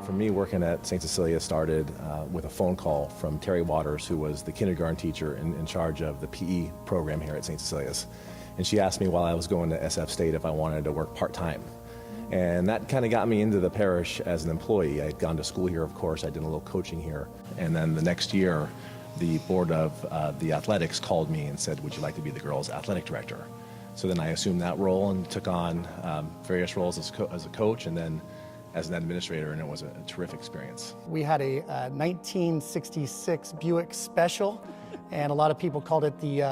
For me, working at St. Cecilia started with a phone call from Terry Waters, who was the kindergarten teacher in charge of the PE program here at St. Cecilia's. And she asked me while I was going to SF State if I wanted to work part-time. And that kind of got me into the parish as an employee. I had gone to school here, of course. I did a little coaching here. And then the next year, the board of the athletics called me and said, would you like to be the girls' athletic director? So then I assumed that role and took on various roles as a coach and then as an administrator, and it was a terrific experience. We had a 1966 Buick Special, and a lot of people called it the,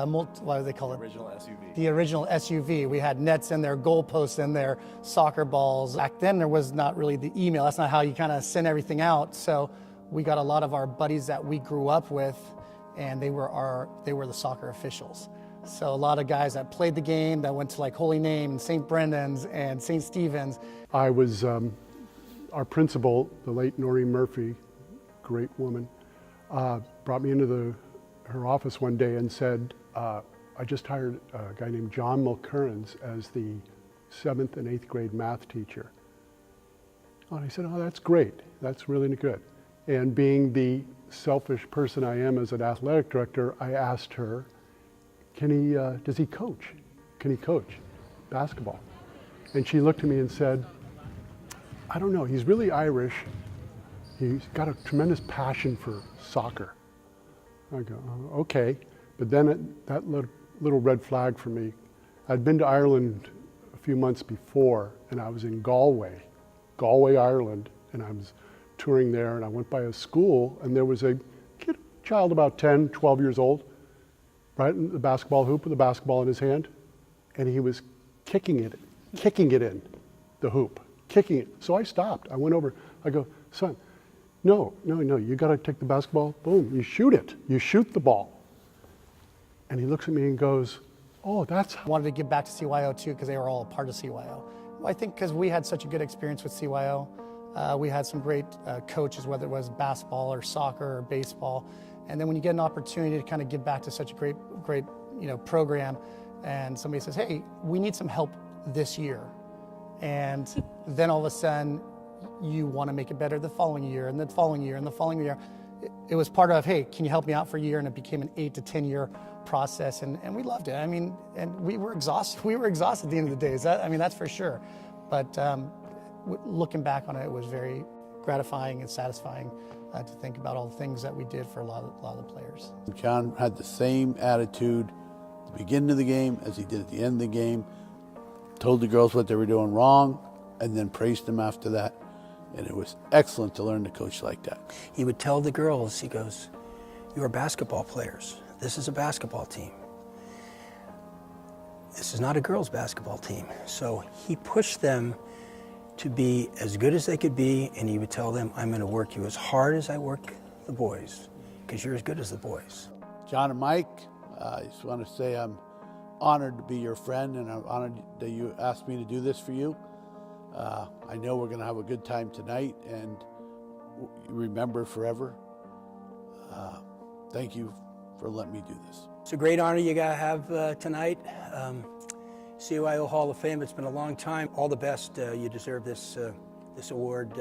what do they call it? Original SUV. The original SUV. We had nets in there, goalposts in there, soccer balls. Back then there was not really the email. That's not how you kind of send everything out. So we got a lot of our buddies that we grew up with, and they were the soccer officials. So a lot of guys that played the game, that went to like Holy Name, and St. Brendan's, and St. Stephen's. I was, our principal, the late Noreen Murphy, great woman, brought me into her office one day and said, I just hired a guy named John Mulkerrins as the 7th and 8th grade math teacher. And I said, oh, that's great. That's really good. And being the selfish person I am as an athletic director, I asked her, does he coach? Can he coach basketball? And she looked at me and said, I don't know, he's really Irish. He's got a tremendous passion for soccer. I go, oh, okay. But then that little red flag for me. I'd been to Ireland a few months before, and I was in Galway, Ireland, and I was touring there, and I went by a school, and there was a child about 10, 12 years old, right in the basketball hoop with a basketball in his hand, and he was kicking it in the hoop, kicking it. So I stopped. I went over. I go, son, no, you got to take the basketball, boom, you shoot it. You shoot the ball. And he looks at me and goes, oh, that's how. I wanted to give back to CYO too, because they were all a part of CYO. I think because we had such a good experience with CYO, we had some great coaches, whether it was basketball or soccer or baseball. And then when you get an opportunity to kind of give back to such a great program, and somebody says, hey, we need some help this year. And then all of a sudden, you want to make it better the following year, and the following year, and the following year. It was part of, hey, can you help me out for a year? And it became an 8 to 10 year process, and we loved it. I mean, and we were exhausted. We were exhausted at the end of the day. That's for sure. But looking back on it, it was very gratifying and satisfying to think about all the things that we did for a lot of the players. John had the same attitude at the beginning of the game as he did at the end of the game, told the girls what they were doing wrong, and then praised them after that. And it was excellent to learn to coach like that. He would tell the girls, he goes, you are basketball players. This is a basketball team. This is not a girls' basketball team. So he pushed them to be as good as they could be, and he would tell them, I'm going to work you as hard as I work the boys, because you're as good as the boys. John and Mike, I just want to say I'm honored to be your friend, and I'm honored that you asked me to do this for you. I know we're going to have a good time tonight, and remember forever. Thank you for letting me do this. It's a great honor you got to have tonight. CYO Hall of Fame, it's been a long time. All the best. You deserve this award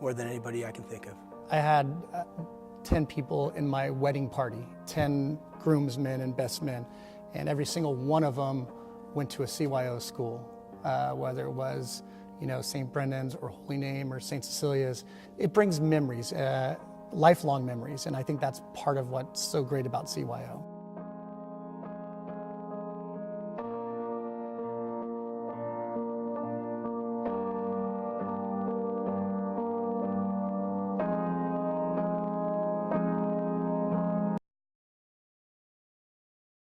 more than anybody I can think of. I had 10 people in my wedding party, 10 groomsmen and best men, and every single one of them went to a CYO school, whether it was St. Brendan's or Holy Name or St. Cecilia's. It brings memories, lifelong memories, and I think that's part of what's so great about CYO.